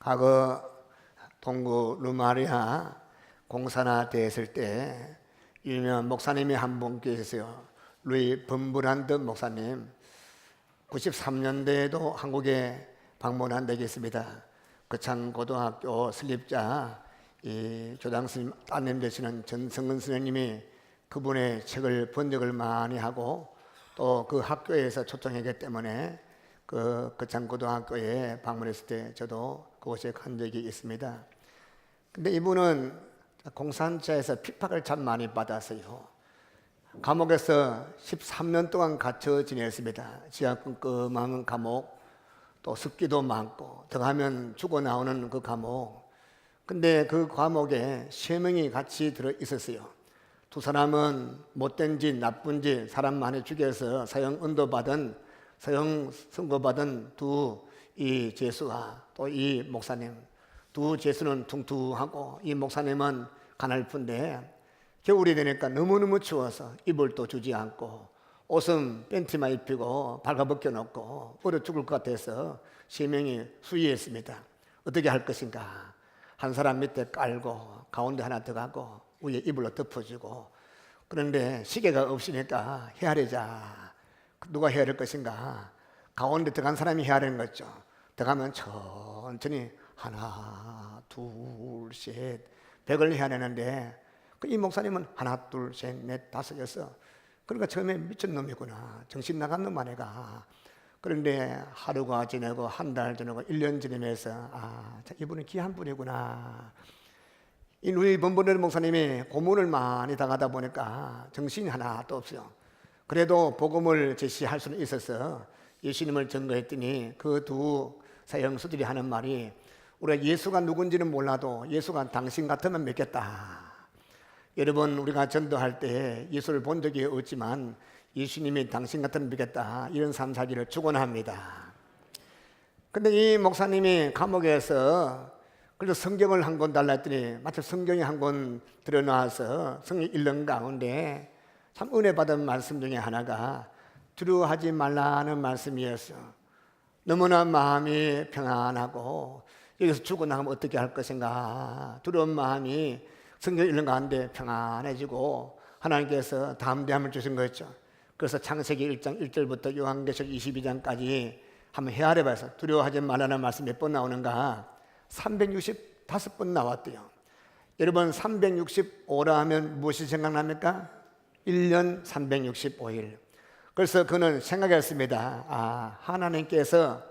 과거 동구 루마리아 공사나 됐을 때 유명한 목사님이 한 분 계세요. 루이 범브란드 목사님. 93년대에도 한국에 방문한 적이 있습니다. 거창고등학교 설립자 이 교장 스님 따님 되시는 전성근 선생님이 그분의 책을 번역을 많이 하고 또 그 학교에서 초청했기 때문에 그 거창고등학교에 방문했을 때 저도 그곳에 간 적이 있습니다. 근데 이분은 공산차에서 핍박을 참 많이 받았어요. 감옥에서 13년 동안 갇혀 지냈습니다. 지하 끔끔한 감옥, 또 습기도 많고 더 가면 죽어 나오는 그 감옥. 근데 그 감옥에 3명이 같이 들어 있었어요. 2사람은 못된 짓, 나쁜 짓, 사람 많이 죽여서 사형 언도받은, 사형 선고받은 이 죄수와 또 이 목사님. 두 죄수는 퉁퉁하고 이 목사님은 가냘픈데 겨울이 되니까 너무너무 추워서 이불 또 주지 않고 옷은 팬티만 입히고 발가벗겨 놓고 얼어 죽을 것 같아서 3명이 수위했습니다. 어떻게 할 것인가. 한 사람 밑에 깔고 가운데 하나 더 가고 위에 이불로 덮어주고. 그런데 시계가 없으니까 헤아리자. 누가 헤아릴 것인가. 가운데 들어간 사람이 헤아리는 거죠. 들어가면 천천히 하나 둘 셋 100을 헤아리는데 이 목사님은 하나 둘 셋 넷 다섯이었어. 그러니까 처음에 미친놈이구나, 정신 나간 놈 아내가. 그런데 하루가 지나고 한 달 지나고 1년 지나면서 이분은 귀한 분이구나. 이 루이 범브란드 목사님이 고문을 많이 당하다 보니까 정신이 하나도 없어요. 그래도 복음을 제시할 수는 있어서 예수님을 증거했더니 그 두 사형수들이 하는 말이 우리가 예수가 누군지는 몰라도 예수가 당신 같으면 믿겠다. 여러분, 우리가 전도할 때 예수를 본 적이 없지만 예수님이 당신 같으면 믿겠다, 이런 삶 살기를 축원합니다. 근데 이 목사님이 감옥에서 그래서 성경을 한 권 달라 했더니 마침 성경이 한 권 들여놔서 성경 읽는 가운데 참 은혜 받은 말씀 중에 하나가 두려워하지 말라는 말씀이었어. 너무나 마음이 평안하고 여기서 죽고 나가면 어떻게 할 것인가. 두려운 마음이 성경 읽는 가운데 평안해지고 하나님께서 담대함을 주신 거였죠. 그래서 창세기 1장 1절부터 요한계시록 22장까지 한번 헤아려봐서 두려워하지 말라는 말씀 몇 번 나오는가? 365번 나왔대요. 여러분, 365라 하면 무엇이 생각납니까? 1년 365일. 그래서 그는 생각했습니다. 하나님께서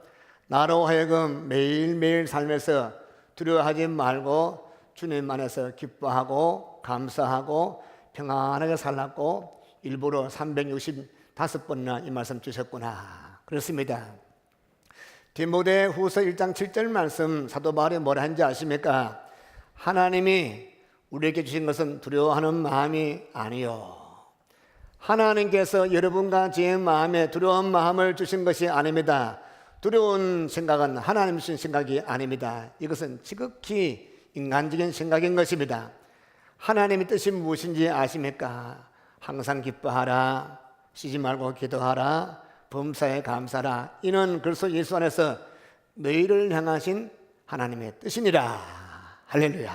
나로 하여금 매일매일 삶에서 두려워하지 말고 주님 안에서 기뻐하고 감사하고 평안하게 살았고 일부러 365번이나 이 말씀 주셨구나. 그렇습니다. 디모데후서 1장 7절 말씀 사도 바울이 뭐라 하는지 아십니까? 하나님이 우리에게 주신 것은 두려워하는 마음이 아니요, 하나님께서 여러분과 제 마음에 두려운 마음을 주신 것이 아닙니다. 두려운 생각은 하나님 주신 생각이 아닙니다. 이것은 지극히 인간적인 생각인 것입니다. 하나님의 뜻이 무엇인지 아십니까? 항상 기뻐하라, 쉬지 말고 기도하라, 범사에 감사라. 이는 그리스도 예수 안에서 너희를 향하신 하나님의 뜻이니라. 할렐루야.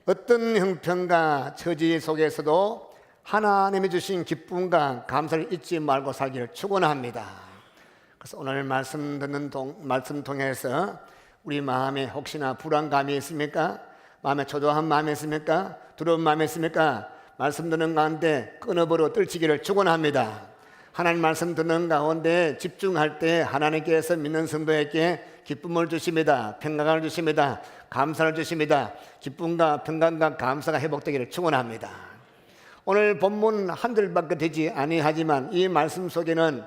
어떤 형편과 처지 속에서도 하나님이 주신 기쁨과 감사를 잊지 말고 살기를 축원합니다. 그래서 오늘 말씀 듣는 말씀 통해서 우리 마음에 혹시나 불안감이 있습니까? 마음에 초조한 마음이 있습니까? 두려운 마음이 있습니까? 말씀 듣는 가운데 끊어버려 떨치기를 축원합니다. 하나님 말씀 듣는 가운데 집중할 때 하나님께서 믿는 성도에게 기쁨을 주십니다. 평강을 주십니다. 감사를 주십니다. 기쁨과 평강과 감사가 회복되기를 축원합니다. 오늘 본문 한 절밖에 되지 아니하지만 이 말씀 속에는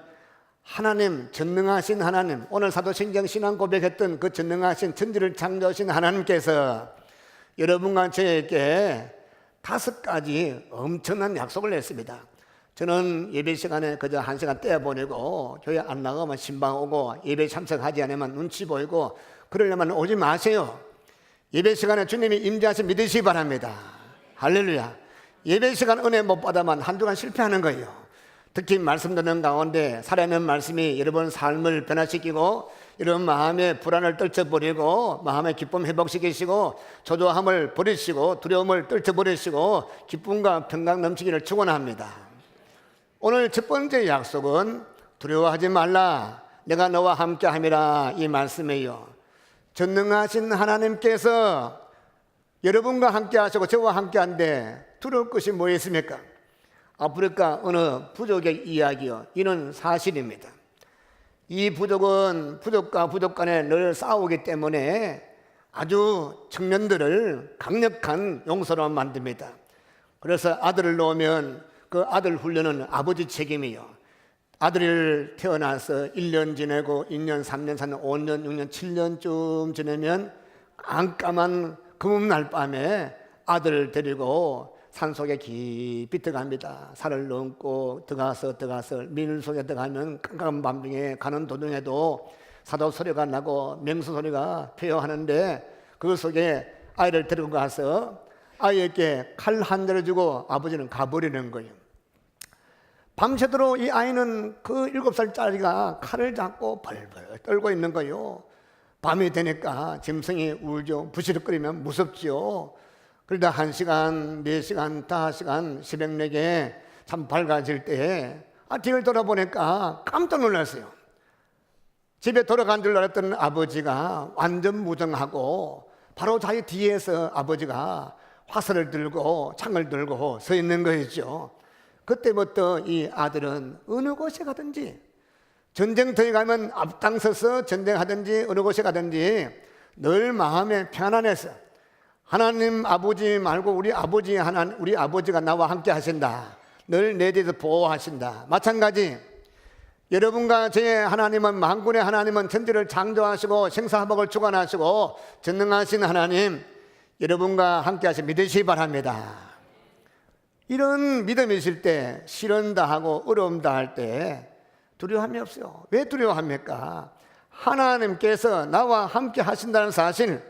하나님, 전능하신 하나님, 오늘 사도신경 신앙 고백했던 그 전능하신 천지를 창조하신 하나님께서 여러분과 저에게 5가지 엄청난 약속을 했습니다. 저는 예배 시간에 그저 1시간 떼어보내고 교회 안 나가면 신방 오고 예배 참석하지 않으면 눈치 보이고 그러려면 오지 마세요. 예배 시간에 주님이 임재하시 믿으시기 바랍니다. 할렐루야. 예배 시간 은혜 못 받아만 한 주간 실패하는 거예요. 특히 말씀 듣는 가운데 살아있는 말씀이 여러분 삶을 변화시키고 이런 마음의 불안을 떨쳐버리고 마음의 기쁨 회복시키시고 초조함을 버리시고 두려움을 떨쳐버리시고 기쁨과 평강 넘치기를 축원합니다. 오늘 첫 번째 약속은 두려워하지 말라, 내가 너와 함께함이라, 이 말씀이에요. 전능하신 하나님께서 여러분과 함께하시고 저와 함께한데 두려울 것이 뭐 있습니까? 아프리카 어느 부족의 이야기요, 이는 사실입니다. 이 부족은 부족과 부족 간에 늘 싸우기 때문에 아주 청년들을 강력한 용사로 만듭니다. 그래서 아들을 놓으면 그 아들 훈련은 아버지 책임이요. 아들을 태어나서 1년 지내고 2년, 3년, 4년, 5년, 6년, 7년쯤 지내면 깜깜한 금음날 밤에 아들을 데리고 산속에 깊이 들어갑니다. 산을 넘고 들어가서 민 속에 들어가면 깜깜한 밤 중에 가는 도중에도 사도 소리가 나고 명수 소리가 표현하는데 그 속에 아이를 데리고 가서 아이에게 칼 한 자를 주고 아버지는 가버리는 거예요. 밤새도록 이 아이는 그 7살짜리가 칼을 잡고 벌벌 떨고 있는 거예요. 밤이 되니까 짐승이 울죠. 부시럭거리면 무섭지요. 그러다 1시간, 4시간, 5시간, 새벽 4개 참 밝아질 때 뒤를 돌아보니까 깜짝 놀랐어요. 집에 돌아간 줄 알았던 아버지가 완전 무정하고 바로 자기 뒤에서 아버지가 화살을 들고 창을 들고 서 있는 거였죠. 그때부터 이 아들은 어느 곳에 가든지, 전쟁터에 가면 앞장서서 전쟁하든지 어느 곳에 가든지 늘 마음에 편안해서 하나님 아버지 말고 우리 아버지가 나와 함께 하신다, 늘 내 뒤에서 보호하신다. 마찬가지 여러분과 제 하나님은, 만군의 하나님은 천지를 창조하시고 생사화복을 주관하시고 전능하신 하나님, 여러분과 함께 하시 믿으시기 바랍니다. 이런 믿음이 있을 때 시련 당하고 어려움 당할 때 두려움이 없어요. 왜 두려워합니까? 하나님께서 나와 함께 하신다는 사실,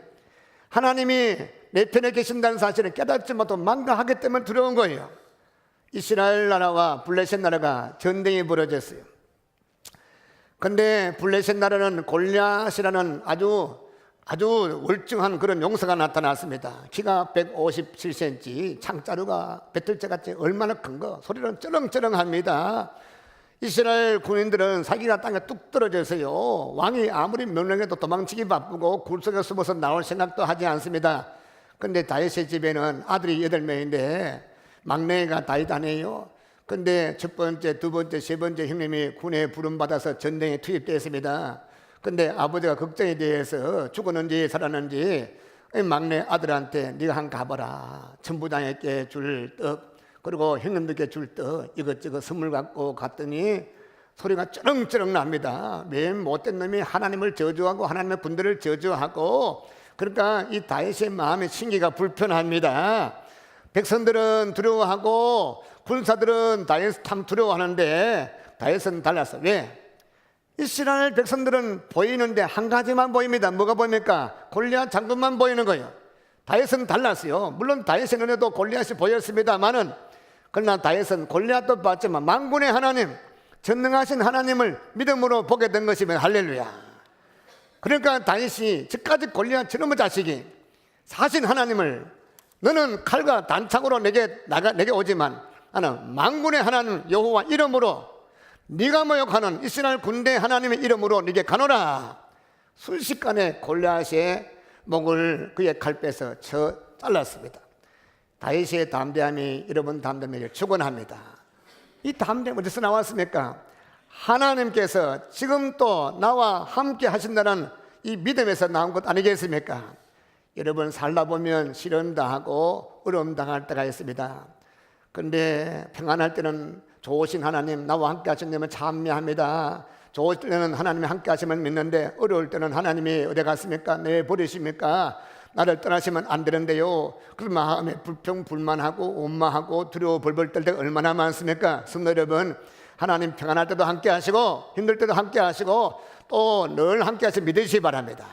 하나님이 내 편에 계신다는 사실을 깨닫지 못하고 망각하기 때문에 두려운 거예요. 이스라엘 나라와 블레셋 나라가 전쟁이 벌어졌어요. 그런데 블레셋 나라는 골리앗이라는 아주 월등한 그런 용사가 나타났습니다. 키가 157cm, 창자루가 배틀째같이 얼마나 큰 거, 소리는 쩌렁쩌렁합니다. 이스라엘 군인들은 사기가 땅에 뚝 떨어져서요, 왕이 아무리 명령해도 도망치기 바쁘고 굴 속에 숨어서 나올 생각도 하지 않습니다. 그런데 다윗의 집에는 아들이 8명인데 막내가 다윗 아니에요. 그런데 첫 번째, 두 번째, 세 번째 형님이 군에 부름받아서 전쟁에 투입되었습니다. 근데 아버지가 걱정에 대해서 죽었는지 살았는지 막내 아들한테 네가 한 가봐라, 천부장에게 줄 떡, 그리고 형님들께 줄 떡, 이것저것 선물 갖고 갔더니 소리가 쩌렁쩌렁 납니다. 맨 못된 놈이 하나님을 저주하고 하나님의 군대를 저주하고, 그러니까 이 다윗의 마음의 심기가 불편합니다. 백성들은 두려워하고 군사들은 다윗 참 두려워하는데 다윗은 달랐어. 왜? 이스라엘 백성들은 보이는데 한 가지만 보입니다. 뭐가 보입니까? 골리앗 장군만 보이는 거예요. 다윗은 달랐어요. 물론 다윗의 눈에도 골리앗이 보였습니다만은, 그러나 다윗은 골리앗도 봤지만 만군의 하나님, 전능하신 하나님을 믿음으로 보게 된 것이면 할렐루야. 그러니까 다윗이 저까지 골리앗 저놈의 자식이 사신 하나님을, 너는 칼과 단창으로 내게 오지만 나는 만군의 하나님 여호와 이름으로 네가 모욕하는 이스라엘 군대 하나님의 이름으로 네게 가노라. 순식간에 골리앗의 목을 그의 칼빼서 잘랐습니다. 다윗의 담대함이 여러분 담대함을 축원합니다. 이 담대함 어디서 나왔습니까? 하나님께서 지금 또 나와 함께 하신다는 이 믿음에서 나온 것 아니겠습니까? 여러분 살다 보면 시련 당하고 어려움 당할 때가 있습니다. 그런데 평안할 때는 좋으신 하나님, 나와 함께 하신다면 찬미합니다. 좋을 때는 하나님이 함께 하시면 믿는데 어려울 때는 하나님이 어디 갔습니까? 내 버리십니까? 나를 떠나시면 안 되는데요. 그 마음에 불평 불만하고 원망하고 두려워 벌벌 떨 때가 얼마나 많습니까? 성도 여러분, 하나님 평안할 때도 함께 하시고 힘들 때도 함께 하시고 또 늘 함께 하시면 믿으시기 바랍니다.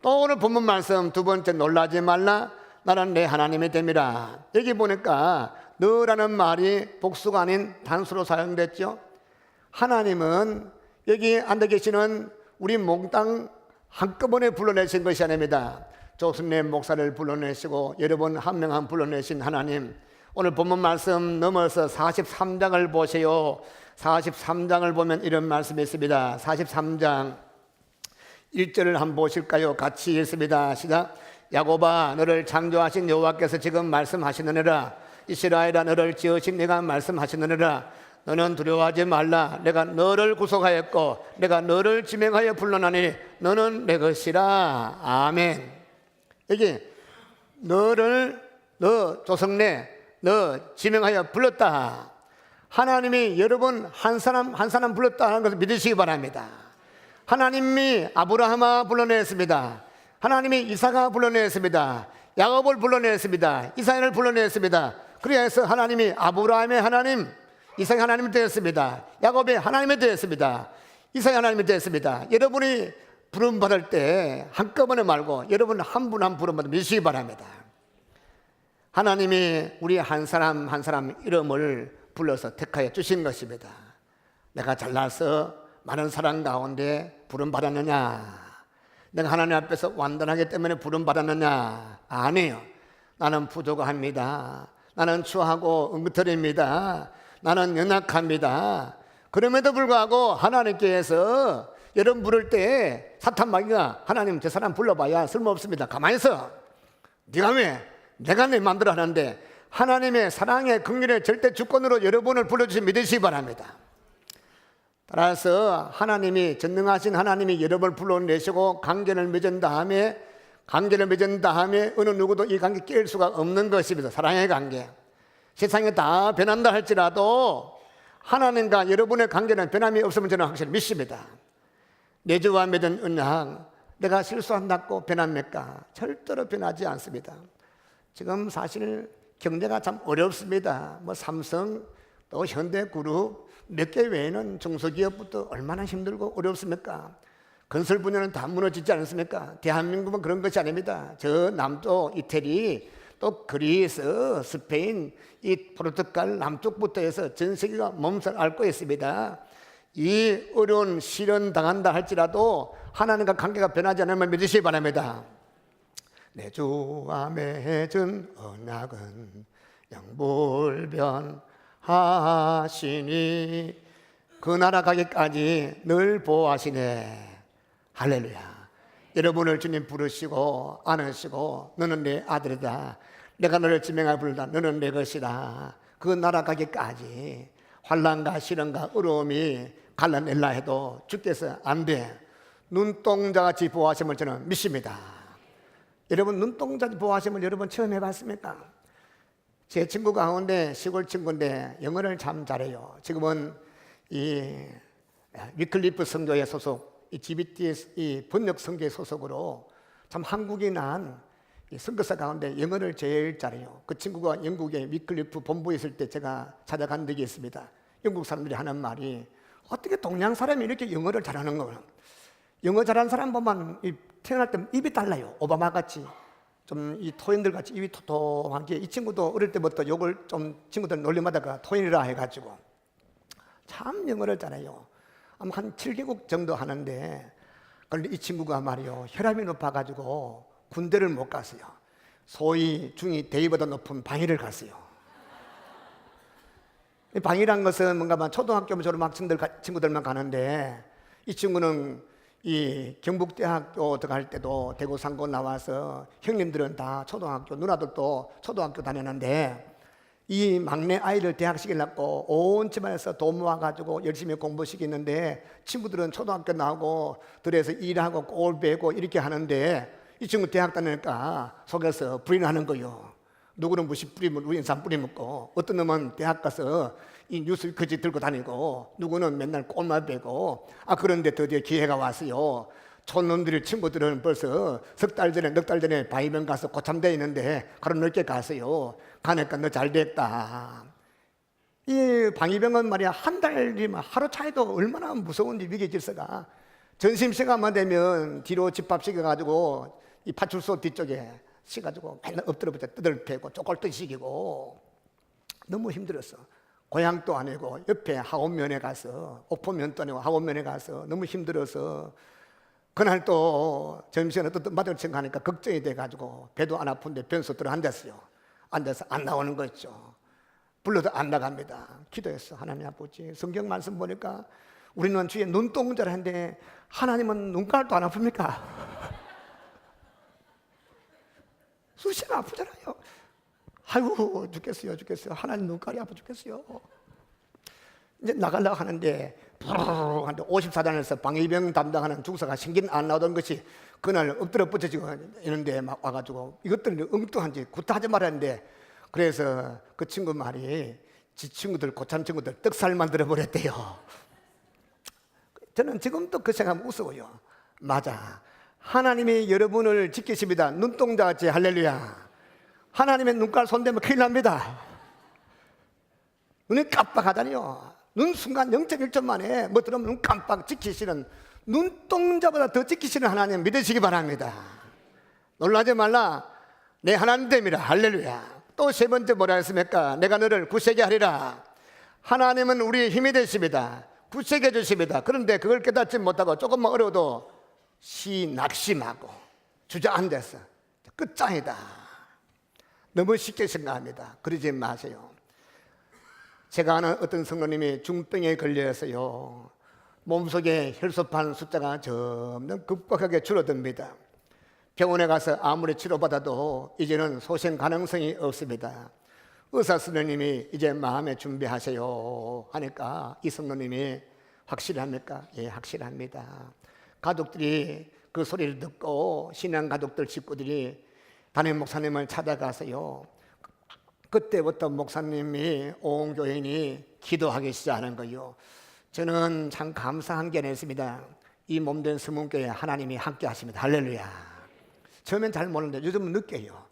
또 오늘 본문 말씀 두 번째, 놀라지 말라, 나는 내 하나님이 됨이라. 여기 보니까 너라는 말이 복수가 아닌 단수로 사용됐죠. 하나님은 여기 앉아 계시는 우리 몽땅 한꺼번에 불러내신 것이 아닙니다. 조승래 목사를 불러내시고 여러분 한 명 한 불러내신 하나님, 오늘 본문 말씀 넘어서 43장을 보세요. 43장을 보면 이런 말씀이 있습니다. 43장 1절을 한번 보실까요? 같이 읽습니다. 시작. 야곱아, 너를 창조하신 여호와께서 지금 말씀하시느니라. 이스라엘아, 너를 지으신 내가 말씀하시느니라. 너는 두려워하지 말라. 내가 너를 구속하였고 내가 너를 지명하여 불러나니 너는 내 것이라. 아멘. 여기 너를, 너 조성래, 너 지명하여 불렀다. 하나님이 여러분 한 사람 한 사람 불렀다 하는 것을 믿으시기 바랍니다. 하나님이 아브라함아 불러냈습니다. 하나님이 이삭아 불러냈습니다. 야곱을 불러냈습니다. 이스라엘을 불러냈습니다. 그래서 하나님이 아브라함의 하나님, 이삭의 하나님이 되었습니다. 야곱의 하나님이 되었습니다. 이삭의 하나님이 되었습니다. 여러분이 부름받을 때 한꺼번에 말고 여러분 한 분 한 부름받아 믿으시기 바랍니다. 하나님이 우리 한 사람 한 사람 이름을 불러서 택하여 주신 것입니다. 내가 잘나서 많은 사람 가운데 부름받았느냐? 내가 하나님 앞에서 완전하기 때문에 부름받았느냐? 아니에요. 나는 부족합니다. 나는 추하고 엉터리입니다. 나는 연약합니다. 그럼에도 불구하고 하나님께서 여러분 부를 때 사탄 마귀가 하나님 저 사람 불러봐야 쓸모없습니다. 가만히 있어. 네가 왜? 내가 내 마음대로 하는데 하나님의 사랑의 긍휼의 절대 주권으로 여러분을 불러주시 믿으시기 바랍니다. 따라서 하나님이 전능하신 하나님이 여러분을 불러내시고 관계를 맺은 다음에 어느 누구도 이 관계 깰 수가 없는 것입니다. 사랑의 관계. 세상에 다 변한다 할지라도 하나님과 여러분의 관계는 변함이 없으면 저는 확실히 믿습니다. 내 주와 맺은 언약, 내가 실수한다고 변합니까? 절대로 변하지 않습니다. 지금 사실 경제가 참 어렵습니다. 뭐 삼성, 또 현대그룹 몇 개 외에는 중소기업부터 얼마나 힘들고 어렵습니까? 건설 분야는 다 무너지지 않습니까? 대한민국은 그런 것이 아닙니다. 저 남쪽 이태리, 또 그리스, 스페인, 이 포르투갈 남쪽부터 해서 전 세계가 몸살 앓고 있습니다. 이 어려운 시련 당한다 할지라도 하나님과 관계가 변하지 않으면 믿으시기 바랍니다. 내 주와 맺은 언약은 영불변하시니 그 나라 가기까지 늘 보호하시네. 할렐루야. 여러분을 주님 부르시고 안으시고 너는 내 아들이다. 내가 너를 지명하여 부르다. 너는 내 것이다. 그 나라 가기까지 환난과 시련과 어려움이 갈라낼라 해도 주께서 안 돼. 눈동자같이 보호하심을 저는 믿습니다. 여러분 눈동자같이 보호하심을 여러분 처음 해봤습니까? 제 친구 가운데 시골 친구인데 영어를 참 잘해요. 지금은 이 위클리프 성교회 소속, 이 GBT 이 번역 성교회 소속으로 참 한국이 난 선교사 가운데 영어를 제일 잘해요. 그 친구가 영국의 위클리프 본부에 있을 때 제가 찾아간 적이 있습니다. 영국 사람들이 하는 말이 어떻게 동양 사람이 이렇게 영어를 잘하는 거야? 영어 잘하는 사람 보면 태어날 때 입이 달라요. 오바마 같이 좀 이 토인들 같이 입이 토통한 게, 이 친구도 어릴 때부터 욕을 좀 친구들 놀림하다가 토인이라 해가지고 참 영어를 잘해요. 아마 한 7개국 정도 하는데, 그런데 이 친구가 말이요 혈압이 높아가지고 군대를 못 갔어요. 소위 중위 대위보다 높은 방위를 갔어요. 방위란 것은 뭔가 초등학교 졸업학생들 친구들만 가는데, 이 친구는 이 경북대학교 들어갈 때도 대구 상고 나와서 형님들은 다 초등학교, 누나들도 초등학교 다녔는데 이 막내 아이를 대학 시키려고 온 집안에서 돈 모아가지고 열심히 공부시키는데, 친구들은 초등학교 나오고 들에서 일하고 꼴 베고 이렇게 하는데 이 친구 대학 다니니까 속에서 불이 나는 거요. 누구는 무시 뿌리 먹고 인삼 뿌리 먹고, 어떤 놈은 대학 가서 이 뉴스 거지 들고 다니고, 누구는 맨날 꼴만 베고. 그런데 드디어 기회가 왔어요. 촌놈들이 친구들은 벌써 석 달 전에 넉 달 전에 바위병 가서 고참되어 있는데 가로 넓게 갔어요. 가니까 너 잘 됐다. 이 방위병은 말이야 한 달이면 하루 차이도 얼마나 무서운지, 위기 질서가. 전심시간만 되면 뒤로 집합시켜가지고 이 파출소 뒤쪽에 시가지고 맨날 엎드려붙어 뜯을패고 쪼글뜨시기고 너무 힘들었어. 고향도 아니고 옆에 학원면에 가서, 옥포면도 아니고 학원면에 가서 너무 힘들어서 그날 또 점심시간에 또 마트를 가니까 걱정이 돼가지고 배도 안 아픈데 변소 들어 앉았어요. 앉아서 안 나오는 거 있죠. 불러도 안 나갑니다. 기도했어. 하나님 아버지, 성경 말씀 보니까 우리는 주의 눈동자를 하는데 하나님은 눈깔도 안 아픕니까? 수시로 아프잖아요. 아이고 죽겠어요. 하나님 눈깔이 아파 죽겠어요. 이제 나가려고 하는데 부르르 54단에서 방위병 담당하는 중사가 신경 안 나오던 것이 그날 엎드려 뻗쳐지고 있는데 막 와가지고 이것들은 엉뚱한지 구타하지 말았는데, 그래서 그 친구 말이 지 친구들, 고참 친구들 떡살 만들어 버렸대요. 저는 지금도 그 생각하면 웃어요. 맞아, 하나님이 여러분을 지키십니다. 눈동자같이. 할렐루야. 하나님의 눈깔 손대면 큰일 납니다. 눈이 깜빡하다니요. 눈 순간 0.1초 만에 뭐 들으면 눈 깜빡 지키시는, 눈동자보다 더 지키시는 하나님 믿으시기 바랍니다. 놀라지 말라. 내 하나님 됩니다. 할렐루야. 또 세 번째 뭐라 했습니까? 내가 너를 굳세게 하리라. 하나님은 우리의 힘이 되십니다. 굳세게 해주십니다. 그런데 그걸 깨닫지 못하고 조금만 어려워도 낙심하고 주저앉아서 끝장이다, 너무 쉽게 생각합니다. 그러지 마세요. 제가 아는 어떤 성도님이 중병에 걸려서요, 몸속에 혈소판 숫자가 점점 급격하게 줄어듭니다. 병원에 가서 아무리 치료받아도 이제는 소생 가능성이 없습니다. 의사 선생님이 이제 마음에 준비하세요 하니까 이 성도님이 확실합니까? 예, 확실합니다. 가족들이 그 소리를 듣고 신앙 가족들 식구들이 담임 목사님을 찾아가서요, 그때부터 목사님이 온 교인이 기도하기 시작하는 거예요. 저는 참 감사한 게 있습니다. 이 몸된 서문교회 하나님이 함께 하십니다. 할렐루야. 처음엔 잘 모르는데 요즘은 느껴요.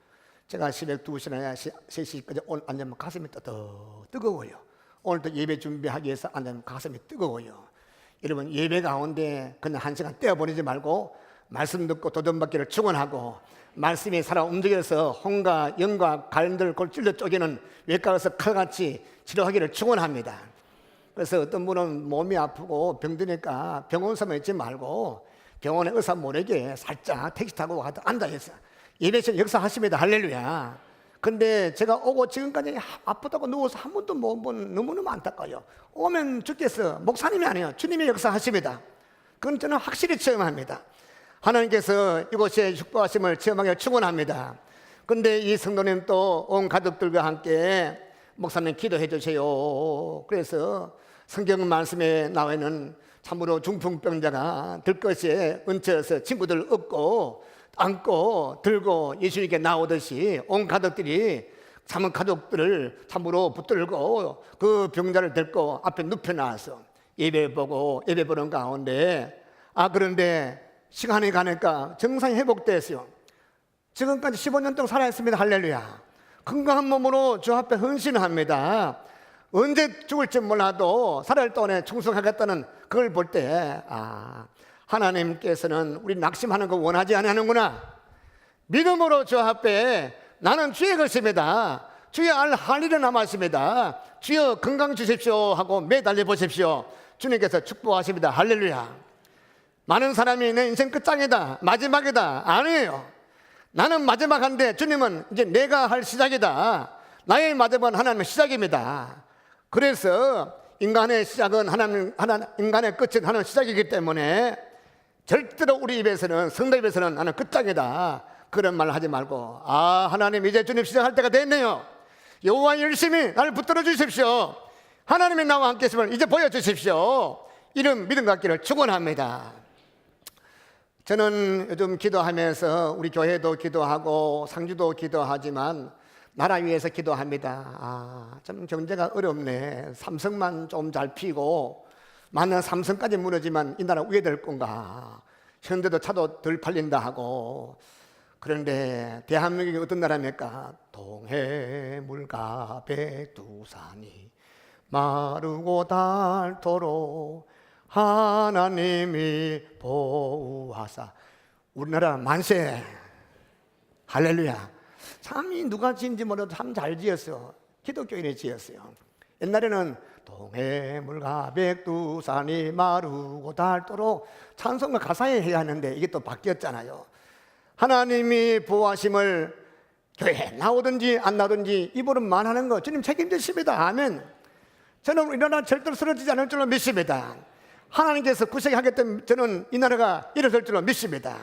제가 새벽 2시나 3시까지 앉으면 가슴이 뜨거워요. 오늘도 예배 준비하기 위해서 앉으면 가슴이 뜨거워요. 여러분, 예배 가운데 그냥 1시간 떼어보내지 말고 말씀 듣고 도전받기를 축원하고, 말씀이 살아 움직여서 혼과 영과 갈들 골 찔러 쪼개는 외과에서 칼같이 치료하기를 축원합니다. 그래서 어떤 분은 몸이 아프고 병드니까 병원서만 있지 말고 병원에 의사 모르게 살짝 택시 타고 가서 앉아있어요. 예배실 역사하십니다. 할렐루야. 근데 제가 오고 지금까지 아프다고 누워서 한 번도 못 본, 너무너무 안타까워요. 오면 죽겠어. 목사님이 아니에요. 주님이 역사하십니다. 그건 저는 확실히 체험합니다. 하나님께서 이곳에 축복하심을 체험하게 축원합니다. 근데 이 성도님 또 온 가족들과 함께 목사님 기도해 주세요. 그래서 성경 말씀에 나와 있는 참으로 중풍병자가 들것에 얹혀서 친구들 업고 안고 들고 예수님께 나오듯이 온 가족들이 참은 가족들을 참으로 붙들고 그 병자를 데리고 앞에 눕혀놔서 예배 보는 가운데, 그런데 시간이 가니까 정상이 회복됐어요. 지금까지 15년 동안 살아있습니다. 할렐루야. 건강한 몸으로 주 앞에 헌신합니다. 언제 죽을지 몰라도 살아갈 동안에 충성하겠다는 그걸 볼 때, 하나님께서는 우리 낙심하는 거 원하지 않으는구나. 믿음으로 주 앞에 나는 주의 것입니다. 주의 할 일은 남았습니다. 주여 건강 주십시오 하고 매달려 보십시오. 주님께서 축복하십니다. 할렐루야. 많은 사람이 내 인생 끝장이다, 마지막이다. 아니에요. 나는 마지막인데 주님은 이제 내가 할 시작이다. 나의 마지막은 하나님의 시작입니다. 그래서 인간의 시작은 인간의 끝은 하나님의 시작이기 때문에 절대로 우리 입에서는, 성도 입에서는 나는 끝장이다, 그런 말 하지 말고, 하나님 이제 주님 시작할 때가 됐네요. 여호와 열심히 나를 붙들어 주십시오. 하나님이 나와 함께 있음을 이제 보여주십시오. 이런 믿음 갖기를 축원합니다. 저는 요즘 기도하면서 우리 교회도 기도하고 상주도 기도하지만 나라 위해서 기도합니다. 좀 경제가 어렵네. 삼성만 좀 잘 피고 만약 삼성까지 무너지면 이 나라 왜 될 건가. 현대도 차도 덜 팔린다 하고. 그런데 대한민국이 어떤 나라입니까? 동해물과 백두산이 마르고 닳도록 하나님이 보호하사. 우리나라 만세. 할렐루야. 참 누가 지은지 몰라도 참 잘 지었어요. 기독교인이 지었어요. 옛날에는 동해물과 백두산이 마르고 닳도록 찬송가 가사에 해야 하는데 이게 또 바뀌었잖아요. 하나님이 보호하심을 교회에 나오든지 안 나오든지 입으로만 하는 거 주님 책임지십니다. 아멘. 저는 우리나라 절대로 쓰러지지 않을 줄로 믿습니다. 하나님께서 구속하기 때문에 저는 이 나라가 일어설 줄로 믿습니다.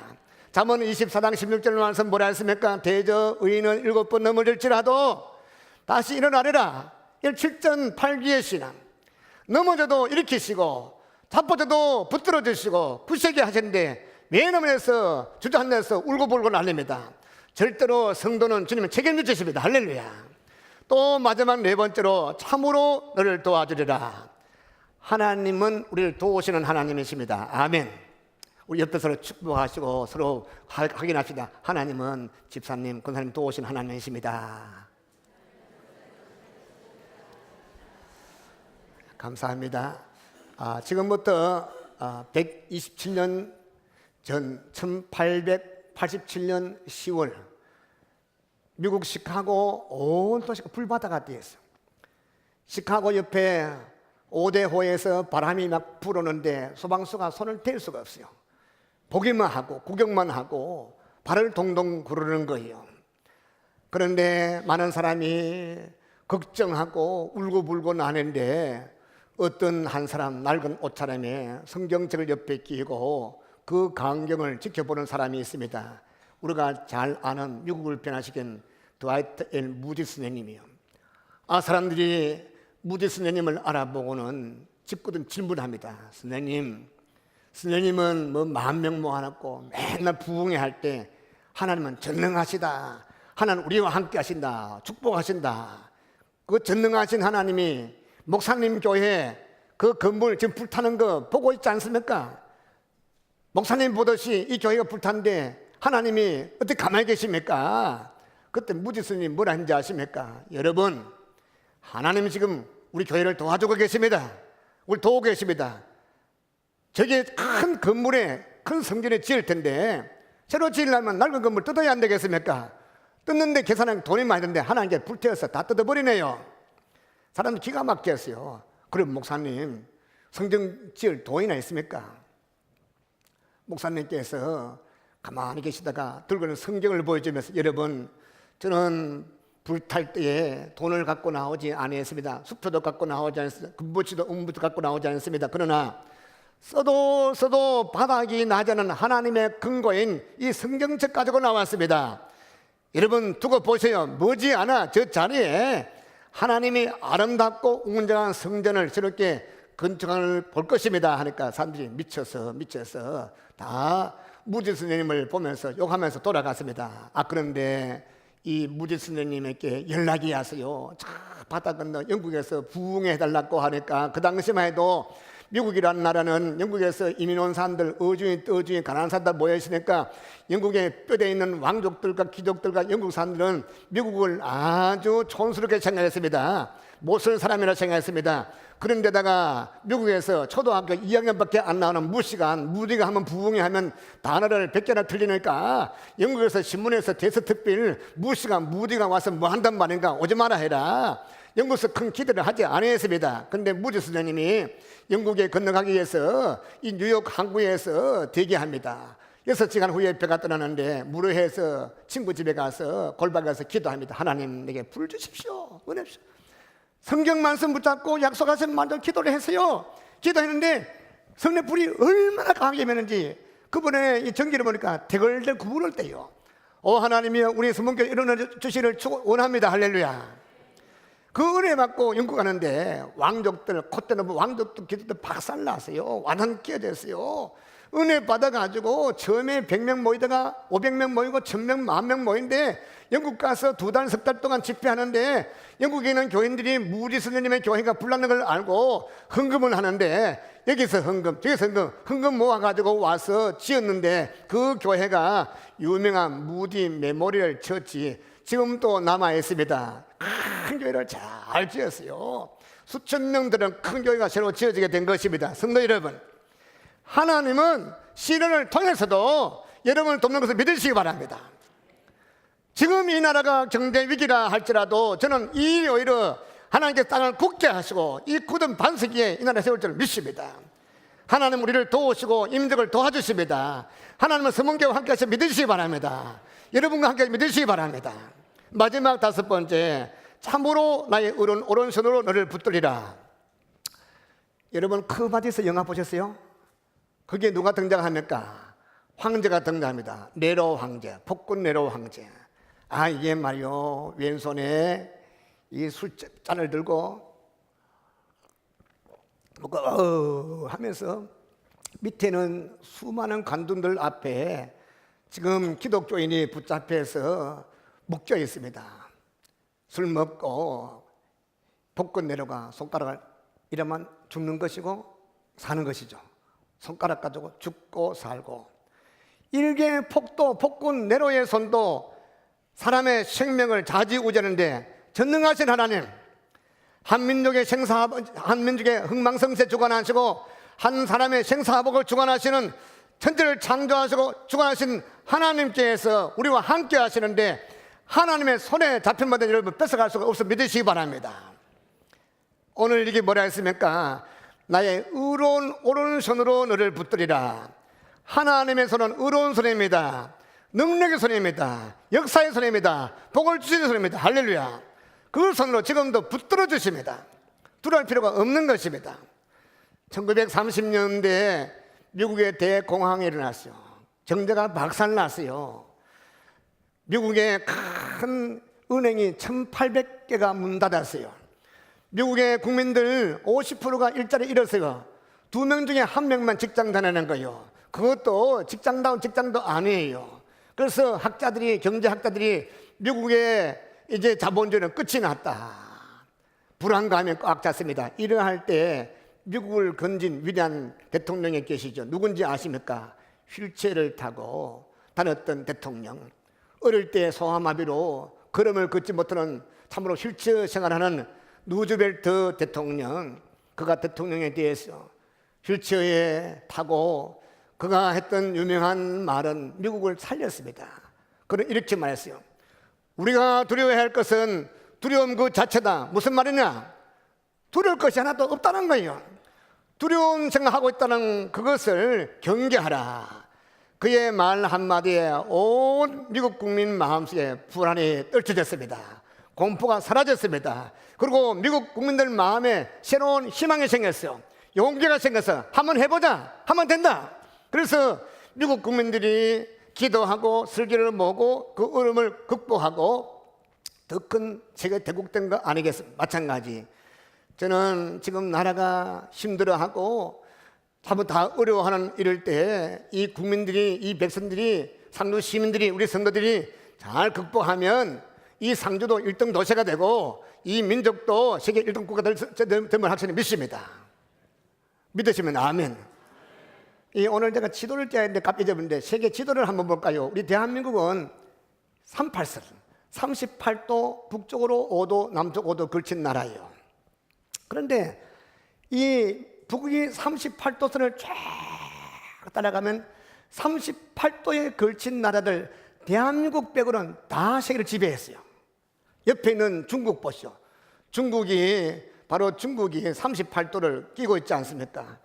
잠언 24장 16절 말씀 뭐라 했습니까? 대저 의인은 7번 넘어질지라도 다시 일어나리라. 7전 8기의 신앙. 넘어져도 일으키시고 자빠져도 붙들어 주시고 굳세게 하시는데 왜 넘어져서 주저앉아서 울고불고 난립니다. 절대로 성도는 주님은 책임져 주십니다. 할렐루야. 또 마지막 네 번째로 참으로 너를 도와주리라. 하나님은 우리를 도우시는 하나님이십니다. 아멘. 우리 옆에 서로 축복하시고 서로 확인합시다. 하나님은 집사님, 권사님 도우시는 하나님이십니다. 감사합니다. 지금부터 127년 전 1887년 10월 미국 시카고 온 도시가 불바다가 되었어요. 시카고 옆에 오대호에서 바람이 막 불어오는데 소방수가 손을 댈 수가 없어요. 보기만 하고 구경만 하고 발을 동동 구르는 거예요. 그런데 많은 사람이 걱정하고 울고불고 나는데 어떤 한 사람 낡은 옷차림에 성경책을 옆에 끼고 그 광경을 지켜보는 사람이 있습니다. 우리가 잘 아는 미국을 변화시킨 드와이트 L 무디 스님이요. 사람들이 무디 스님을 알아보고는 짓궂은 질문합니다. 스님은 뭐 10,000명 모아놨고 맨날 부흥회 할 때 하나님은 전능하시다. 하나님 우리와 함께 하신다. 축복하신다. 그 전능하신 하나님이 목사님 교회 그 건물 지금 불타는 거 보고 있지 않습니까? 목사님 보듯이 이 교회가 불탄데 하나님이 어떻게 가만히 계십니까? 그때 무지 스님이 뭐라 했는지 아십니까? 여러분, 하나님이 지금 우리 교회를 도와주고 계십니다. 우리 도우고 계십니다. 저게 큰 건물에 큰 성전에 지을 텐데 새로 지으려면 낡은 건물 뜯어야 안 되겠습니까? 뜯는데 계산하면 돈이 많이 드는데 하나님께 불태워서 다 뜯어버리네요. 사람들 기가 막혔어요. 그럼 목사님, 성전 지을 돈이나 있습니까? 목사님께서 가만히 계시다가 들고는 성경을 보여주면서 여러분, 저는 불탈 때에 돈을 갖고 나오지 않았습니다. 수표도 갖고 나오지 않습니다. 금부치도 음부도 갖고 나오지 않습니다. 그러나 써도 바닥이 나지 않은 하나님의 근거인 이 성경책 가지고 나왔습니다. 여러분 두고 보세요. 머지않아 저 자리에 하나님이 아름답고 웅장한 성전을 저렇게 건축을 볼 것입니다 하니까 사람들이 미쳐서 다 무지 스님을 보면서 욕하면서 돌아갔습니다. 그런데 이 무지 스님에게 연락이 왔어요. 저 바다 건너 영국에서 부흥해 달라고 하니까 그 당시만 해도 미국이라는 나라는 영국에서 이민 온 사람들 어주인 가난한 사람들 모여 있으니까 영국에 뼈대 있는 왕족들과 귀족들과 영국 사람들은 미국을 아주 촌스럽게 생각했습니다. 못쓸 사람이라 생각했습니다. 그런데다가 미국에서 초등학교 2학년밖에 안 나오는 무디가 한번 부흥회 하면 단어를 100개나 틀리니까 영국에서 신문에서 대서특필 무디가 와서 뭐 한단 말인가 오지 마라 해라. 영국에서 큰 기대를 하지 않았습니다. 그런데 무디 선생님이 영국에 건너가기 위해서 이 뉴욕 항구에서 대기합니다. 6시간 후에 배가 떠나는데 무료해서 친구 집에 가서 골방에 가서 기도합니다. 하나님 내게 불 주십시오. 은혜 주십시오. 성경 말씀 붙잡고 약속하신 말대로 기도를 했어요. 기도했는데 성령 불이 얼마나 강하게 임했는지 그분의 이 전기를 보니까 대걸대 구부를 때요. 하나님이여 우리 성문교회 일어나 주시기를 원합니다. 할렐루야. 그 은혜 받고 영국 가는데 왕족들 콧대 높은 왕족들 기도들 박살났어요. 완전 깨졌어요. 은혜 받아가지고 처음에 100명 모이다가 500명 모이고 1000명, 10,000명 모인데 영국 가서 2달, 3달 동안 집회하는데 영국에 있는 교인들이 무디 선생님의 교회가 불나는 걸 알고 헌금을 하는데 여기서 헌금, 저기서 헌금 모아가지고 와서 지었는데 그 교회가 유명한 무디 메모리얼 처치 지금도 남아있습니다. 큰 교회를 잘 지었어요. 수천 명들은 큰 교회가 새로 지어지게 된 것입니다. 성도 여러분, 하나님은 시련을 통해서도 여러분을 돕는 것을 믿으시기 바랍니다. 지금 이 나라가 경제 위기라 할지라도 저는 이 오히려 하나님께서 땅을 굳게 하시고 이 굳은 반석 위에 이 나라 세울 줄 믿습니다. 하나님 우리를 도우시고 임직을 도와주십니다. 하나님은 서문교와 함께 하시 믿으시기 바랍니다. 여러분과 함께 믿으시기 바랍니다. 마지막 다섯 번째, 참으로 나의 오른손으로 너를 붙들리라. 여러분 크바디스 영화 보셨어요? 거기에 누가 등장합니까? 황제가 등장합니다. 네로 황제, 폭군 네로 황제. 아, 이게 말이요, 왼손에 이 술잔을 들고 하면서 밑에는 수많은 관둔들 앞에 지금 기독교인이 붙잡혀서 묶여 있습니다. 술 먹고 복권 내려가 손가락을 이러면 죽는 것이고 사는 것이죠. 손가락 가지고 죽고 살고, 일개 폭도 복군 네로의 손도 사람의 생명을 좌지우지하는데 전능하신 하나님, 한민족의 흥망성쇠 주관하시고 한 사람의 생사복을 주관하시는, 천지를 창조하시고 주관하신 하나님께서 우리와 함께 하시는데 하나님의 손에 잡힌 바는 여러분 뺏어갈 수가 없어 믿으시기 바랍니다. 오늘 이게 뭐라 했습니까? 나의 의로운 오른손으로 너를 붙들리라. 하나님의 손은 의로운 손입니다. 능력의 손입니다. 역사의 손입니다. 복을 주시는 손입니다. 할렐루야. 그 손으로 지금도 붙들어 주십니다. 두려울 필요가 없는 것입니다. 1930년대에 미국의 대공황이 일어났어요. 경제가 박살났어요. 미국의 큰 은행이 1800개가 문 닫았어요. 미국의 국민들 50%가 일자리 잃었어요. 2명 중에 1명만 직장 다니는 거예요. 그것도 직장다운 직장도 아니에요. 그래서 학자들이, 경제학자들이 미국의 이제 자본주의는 끝이 났다, 불안감에 꽉 찼습니다. 이러할 때 미국을 건진 위대한 대통령이 계시죠. 누군지 아십니까? 휠체어를 타고 다녔던 대통령, 어릴 때 소아마비로 걸음을 걷지 못하는 참으로 휠체어 생활하는 루즈벨트 대통령, 그가 대통령에 대해서 휠체어에 타고 그가 했던 유명한 말은 미국을 살렸습니다. 그는 이렇게 말했어요. 우리가 두려워해야 할 것은 두려움 그 자체다. 무슨 말이냐? 두려울 것이 하나도 없다는 거예요. 두려운 생각하고 있다는 그것을 경계하라. 그의 말 한마디에 온 미국 국민 마음속에 불안이 떨쳐졌습니다. 공포가 사라졌습니다. 그리고 미국 국민들 마음에 새로운 희망이 생겼어요. 용기가 생겨서 한번 해보자, 하면 된다. 그래서 미국 국민들이 기도하고 슬기를 모으고 그 어려움을 극복하고 더 큰 세계 대국된 거 아니겠습니까? 마찬가지. 저는 지금 나라가 힘들어하고 참 다 어려워하는 이럴 때 이 국민들이, 이 백성들이, 상주 시민들이, 우리 성도들이 잘 극복하면 이 상주도 1등 도시가 되고 이 민족도 세계 1등 국가가 됨을 확실히 믿습니다. 믿으시면 아멘. 오늘 제가 지도를 짜야 되는데 갑자기 잊어버렸는데 세계 지도를 한번 볼까요? 우리 대한민국은 38선, 38도 북쪽으로 5도, 남쪽 5도 걸친 나라예요. 그런데 이 북위 38도선을 쫙 따라가면 38도에 걸친 나라들, 대한민국 빼고는 다 세계를 지배했어요. 옆에 있는 중국 보시죠. 중국이 38도를 끼고 있지 않습니까?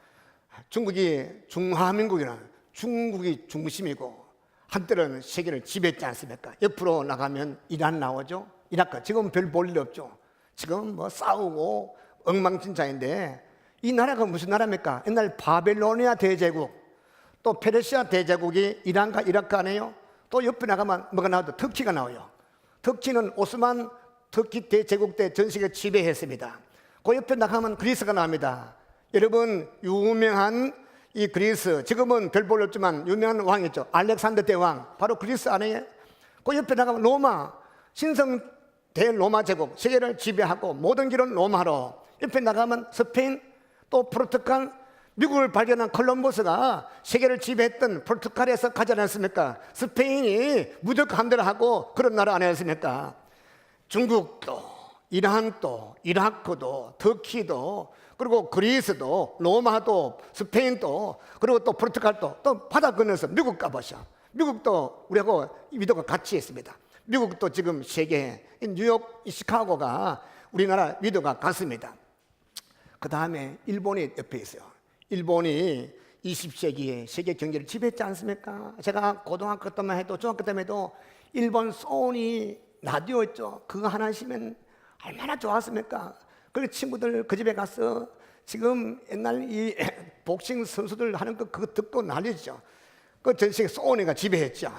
중국이 중화민국이나 중국이 중심이고 한때는 세계를 지배했지 않습니까? 옆으로 나가면 이란 나오죠. 이라크 지금 별 볼 일 없죠. 지금 뭐 싸우고 엉망진창인데 이 나라가 무슨 나라입니까? 옛날 바벨로니아 대제국, 또 페르시아 대제국이 이란과 이라크 아니에요? 또 옆에 나가면 뭐가 나와도 터키가 나와요. 터키는 오스만 터키 대제국 때 전 세계 지배했습니다. 그 옆에 나가면 그리스가 나옵니다. 여러분 유명한 이 그리스, 지금은 별 볼 없지만 유명한 왕 있죠. 알렉산더 대왕, 바로 그리스 아니에요? 그 옆에 나가면 로마, 신성 대로마 제국, 세계를 지배하고 모든 길은 로마로. 옆에 나가면 스페인, 또 포르투갈, 미국을 발견한 콜럼버스가 세계를 지배했던 포르투갈에서 가지 않았습니까? 스페인이 무조건 함대를 하고 그런 나라 아니었습니까? 중국도, 이란도, 이라크도, 터키도, 그리고 그리스도, 로마도, 스페인도, 그리고 또 포르투갈도, 또 바다 건너서 미국 가보셔. 미국도 우리하고 위도가 같이 있습니다. 미국도 지금 세계, 뉴욕, 시카고가 우리나라 위도가 같습니다. 그 다음에 일본이 옆에 있어요. 일본이 20세기에 세계 경제를 지배했지 않습니까? 제가 고등학교 때만 해도 중학교 때만 해도 일본 소니 라디오였죠. 그거 하나 있으면 얼마나 좋았습니까? 그리고 친구들 그 집에 가서 지금 옛날 이 복싱 선수들 하는 거 그거 듣고 난리죠. 그 전 세계 소니가 지배했죠.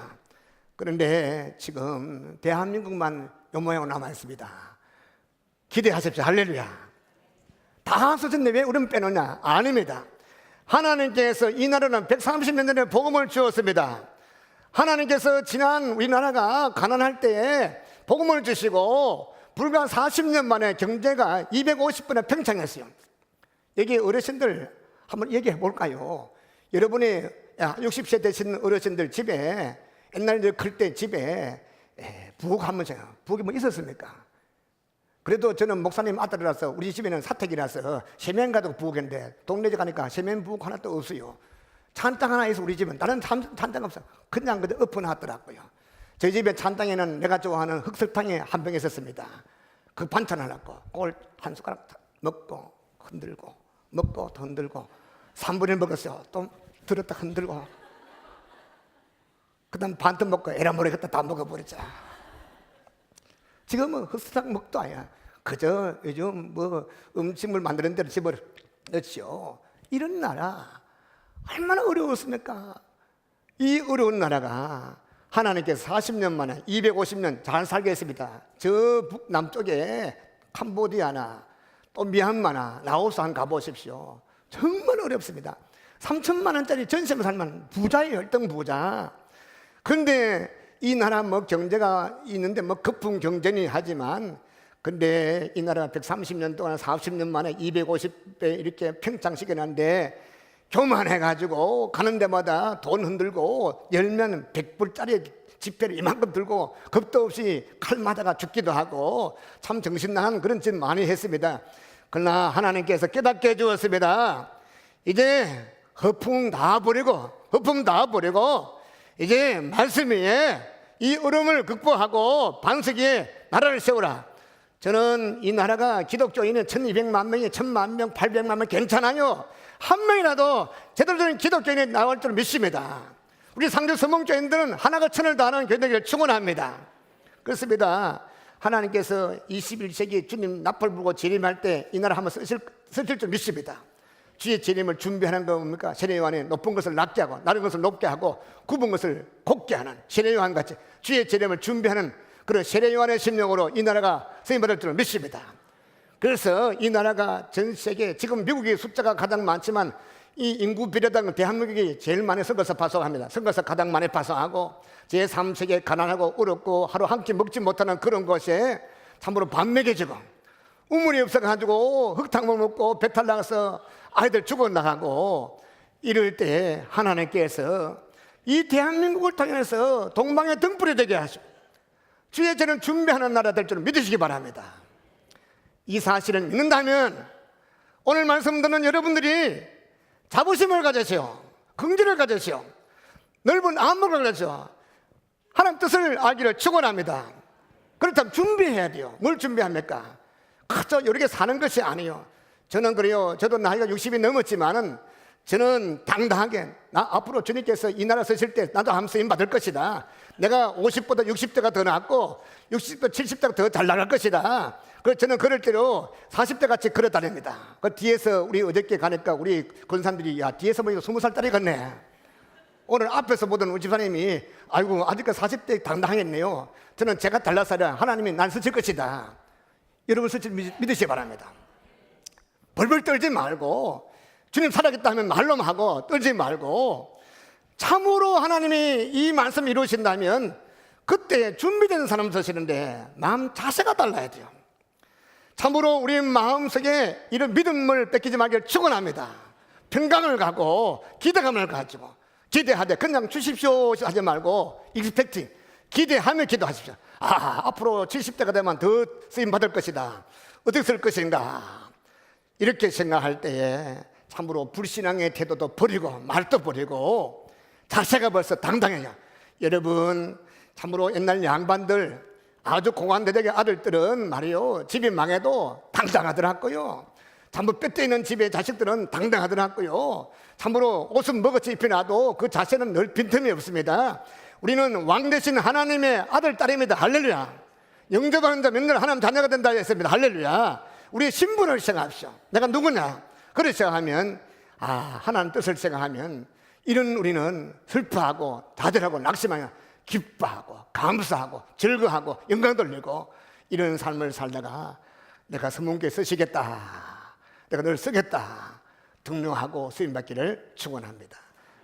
그런데 지금 대한민국만 요 모양 남아 있습니다. 기대하십시오. 할렐루야. 다 쓰셨는데 왜 우리는 빼놓냐? 아닙니다. 하나님께서 이 나라는 130년 전에 복음을 주었습니다. 하나님께서 지난 우리나라가 가난할 때에 복음을 주시고 불과 40년 만에 경제가 250분의 팽창했어요. 여기 어르신들 한번 얘기해 볼까요? 여러분이 60세 되신 어르신들 집에 옛날에 클 때 집에 부엌 한번 생각, 부엌이 뭐 있었습니까? 그래도 저는 목사님 아들이라서 우리 집에는 사택이라서 세면 가도 부엌인데 동네 집 가니까 세면 부엌 하나도 없어요. 찬장 하나 있어. 우리 집은 다른 찬장 없어. 그냥 그대로 엎어놨더라고요. 저희 집에 찬장에는 내가 좋아하는 흑설탕이 한 병 있었습니다. 그 반찬 하려고 꼴 한 숟가락 먹고 흔들고 먹고 더 흔들고 3분을 먹었어요. 또 들었다 흔들고 그 다음 반쯤 먹고 에라 모르겠다 다 먹어버렸죠. 지금은 흑설탕 먹도 아야. 그저 요즘 뭐 음식물 만드는 데로 집어넣죠. 이런 나라 얼마나 어려웠습니까? 이 어려운 나라가 하나님께서 40년 만에 250년 잘 살게 했습니다. 저 남쪽에 캄보디아나 또 미얀마나 라오스 한 가보십시오. 정말 어렵습니다. 3천만 원짜리 전세만 살면 부자예요. 1등 부자. 그런데 이 나라 뭐 경제가 있는데 뭐 거품 경제니 하지만 근데 이 나라 130년 동안 40년 만에 250배 이렇게 평창시켜놨는데 교만해가지고 가는 데마다 돈 흔들고 열면 100불짜리 지폐를 이만큼 들고 겁도 없이 칼 맞아가 죽기도 하고 참 정신 나간 그런 짓 많이 했습니다. 그러나 하나님께서 깨닫게 해주었습니다. 이제 허풍 다 버리고 이제 말씀 위에 이 어려움을 극복하고 반석 위에 나라를 세우라. 저는 이 나라가 기독교인은 1200만 명이 1000만 명, 800만 명 괜찮아요. 한 명이라도 제대로 된 기독교인이 나올 줄 믿습니다. 우리 상주 서몽교인들은 하나가 천을 다하는 교회를 축원합니다. 그렇습니다. 하나님께서 21세기 주님 나팔 불고 재림할 때 이 나라 한번 쓰실 줄 믿습니다. 주의 재림을 준비하는 거 뭡니까? 세례요한이 높은 것을 낮게 하고 낮은 것을 높게 하고 굽은 것을 곱게 하는 세례요한 같이 주의 재림을 준비하는 그런 세례요한의 심령으로 이 나라가 쓰임받을 줄 믿습니다. 그래서 이 나라가 전 세계 지금 미국의 숫자가 가장 많지만 이 인구 비례당 대한민국이 제일 많이 선거서 파송합니다. 선거서 가장 많이 파송하고 제3세계 가난하고 어렵고 하루 한 끼 먹지 못하는 그런 곳에 참으로 밥 먹여주고 우물이 없어가지고 흙탕물 먹고 배탈 나가서 아이들 죽어나가고 이럴 때 하나님께서 이 대한민국을 통해서 동방의 등불이 되게 하시고 주의 죄는 준비하는 나라 될 줄 믿으시기 바랍니다. 이 사실을 믿는다면 오늘 말씀 듣는 여러분들이 자부심을 가지시오, 긍지를 가지시오, 넓은 안목을 가지시오, 하나님 뜻을 알기를 축원합니다. 그렇다면 준비해야 돼요. 뭘 준비합니까? 그저 이렇게 사는 것이 아니에요. 저는 그래요. 저도 나이가 60이 넘었지만은 저는 당당하게 나 앞으로 주님께서 이 나라 쓰실 때 나도 한번 쓰임 받을 것이다. 내가 50보다 60대가 더 낫고 60대 70대가 더 잘 나갈 것이다. 그래서 저는 그럴 때로 40대 같이 걸어 다닙니다. 그 뒤에서 우리 어저께 가니까 우리 권사님들이 야 뒤에서 보니까 20살짜리 같네. 오늘 앞에서 보던 우리 집사님이 아이고 아직까지 40대 당당하겠네요. 저는 제가 달라서라 하나님이 날 쓰실 것이다. 여러분 쓰실 믿으시기 바랍니다. 벌벌 떨지 말고 주님 살아겠다 하면 말로만 하고 떨지 말고 참으로 하나님이 이 말씀 이루신다면 그때 준비된 사람 쓰시는데 마음 자세가 달라야 돼요. 참으로 우리 마음속에 이런 믿음을 뺏기지 말기를 축원합니다. 평강을 갖고 기대감을 가지고 기대하되 그냥 주십시오 하지 말고 익스펙팅 기대하며 기도하십시오. 앞으로 70대가 되면 더 쓰임 받을 것이다. 어떻게 쓸 것인가 이렇게 생각할 때에 참으로 불신앙의 태도도 버리고 말도 버리고 자세가 벌써 당당해요. 여러분 참으로 옛날 양반들 아주 공안대적의 아들들은 말이요, 집이 망해도 당당하더라고요. 참으로 뼈대 있는 집의 자식들은 당당하더라고요. 참으로 옷은 먹어치 입혀놔도 그 자세는 늘 빈틈이 없습니다. 우리는 왕 대신 하나님의 아들, 딸입니다. 할렐루야. 영접하는 자 믿는 하나님 자녀가 된다 했습니다. 할렐루야. 우리의 신분을 생각합시오. 내가 누구냐? 그렇게 생각하면, 하나님 뜻을 생각하면 이런 우리는 슬퍼하고 다들하고 낙심하며 기뻐하고 감사하고 즐거워하고 영광 돌리고 이런 삶을 살다가 내가 성문교에 쓰시겠다, 내가 늘 쓰겠다 등록하고 쓰임받기를 축원합니다.